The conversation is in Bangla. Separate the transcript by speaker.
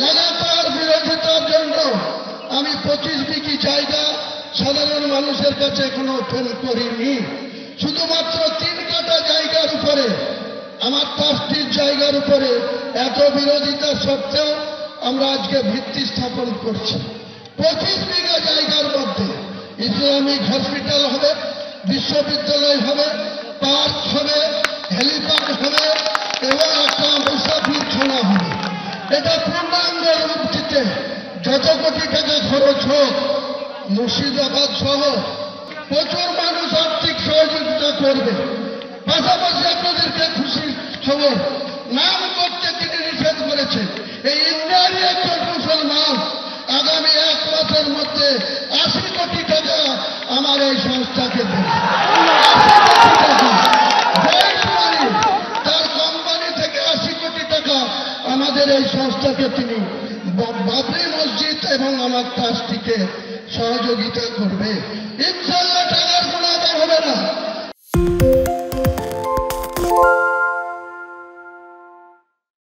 Speaker 1: লাগাতার বিরোধিতার জন্য আমি 25 বিঘি জায়গা সাধারণ মানুষের কাছে এখনো ওপেন করিনি। শুধুমাত্র 3 কাঠা জায়গার উপরে, আমার ট্রাস্টির জায়গার উপরে এত বিরোধিতা সত্ত্বেও আমরা আজকে ভিত্তি স্থাপন করছি। 25 বিঘা জায়গার মধ্যে ইসলামিক হসপিটাল হবে, বিশ্ববিদ্যালয় হবে, পার্ক হবে, হেলিপ্যাড হবে এবং একটা মুসাফিরখানা হবে। এটা পূর্ণাঙ্গ রূপ দিতে যত কোটি টাকা খরচ হোক, মুর্শিদাবাদ সহ প্রচুর মানুষ আর্থিক সহযোগিতা করবে। পাশাপাশি আপনাদেরকে খুশির খবর, নাম করতে তিনি নিষেধ করেছেন। এই ইন্ডিয়ারই একজন মুসলমান আগামী 1 মাসের মধ্যে 80 কোটি টাকা আমার এই সংস্থাকে দেবে। 80 কোটি টাকা তার কোম্পানি থেকে 80 কোটি টাকা আমাদের এই সংস্থাকে তিনি বাবরি মসজিদ এবং আমার ট্রাস্টিকে সহযোগিতা করবে। ইনশাআল্লাহ টাকার